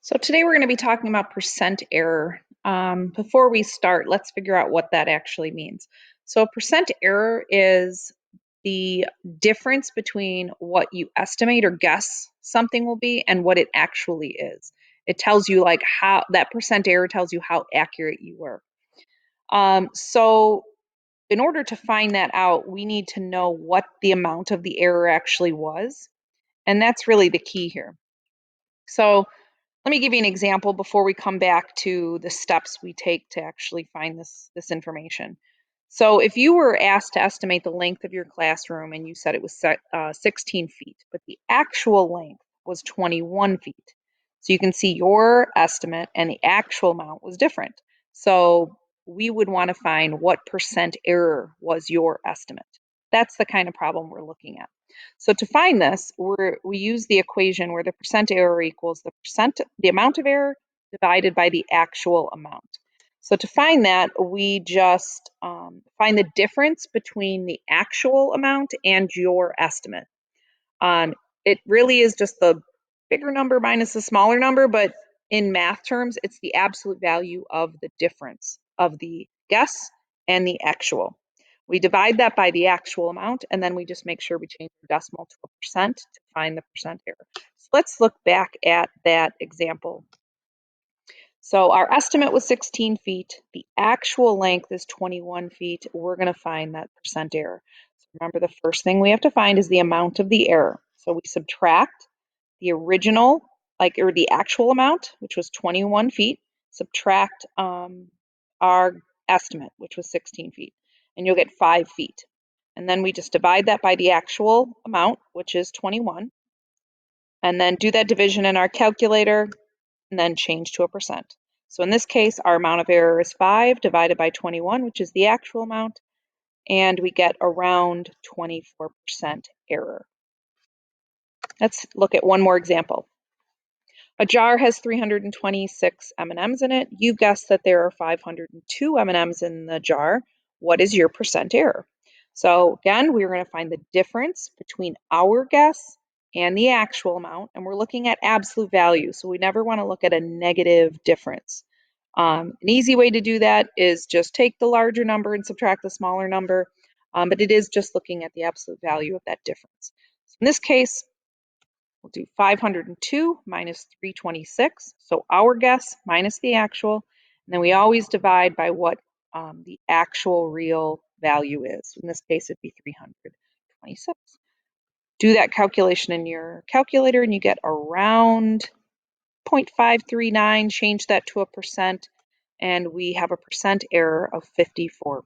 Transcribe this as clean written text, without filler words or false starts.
So today we're going to be talking about percent error. Before we start, let's figure out what that actually means. So percent error is the difference between what you estimate or guess something will be and what it actually is. It tells you like how that percent error tells you how accurate you were. So in order to find that out, we need to know what the amount of the error actually was. And that's really the key here. So let me give you an example before we come back to the steps we take to actually find this information. So if you were asked to estimate the length of your classroom and you said it was 16 feet, but the actual length was 21 feet. So you can see your estimate and the actual amount was different. So we would want to find what percent error was your estimate. That's the kind of problem we're looking at. So to find this, we use the equation where the percent error equals the amount of error divided by the actual amount. So to find that, we just find the difference between the actual amount and your estimate. Um, it really is just the bigger number minus the smaller number, but in math terms, it's the absolute value of the difference of the guess and the actual. We divide that by the actual amount, and then we just make sure we change the decimal to a percent to find the percent error. So let's look back at that example. So our estimate was 16 feet. The actual length is 21 feet. We're going to find that percent error. So remember, the first thing we have to find is the amount of the error. So we subtract the original, or the actual amount, which was 21 feet, subtract our estimate, which was 16 feet, and you'll get 5 feet. And then we just divide that by the actual amount, which is 21, and then do that division in our calculator, and then change to a percent. So in this case, our amount of error is 5 divided by 21, which is the actual amount, and we get around 24% error. Let's look at one more example. A jar has 326 M&Ms in it. You guessed that there are 502 M&Ms in the jar. What is your percent error? So again, we're going to find the difference between our guess and the actual amount, and we're looking at absolute value. So we never want to look at a negative difference. An easy way to do that is just take the larger number and subtract the smaller number, but it is just looking at the absolute value of that difference. So in this case, we'll do 502 minus 326. So our guess minus the actual. And then we always divide by what the actual real value is. In this case, it'd be 326. Do that calculation in your calculator and you get around 0.539. Change that to a percent and we have a percent error of 54%.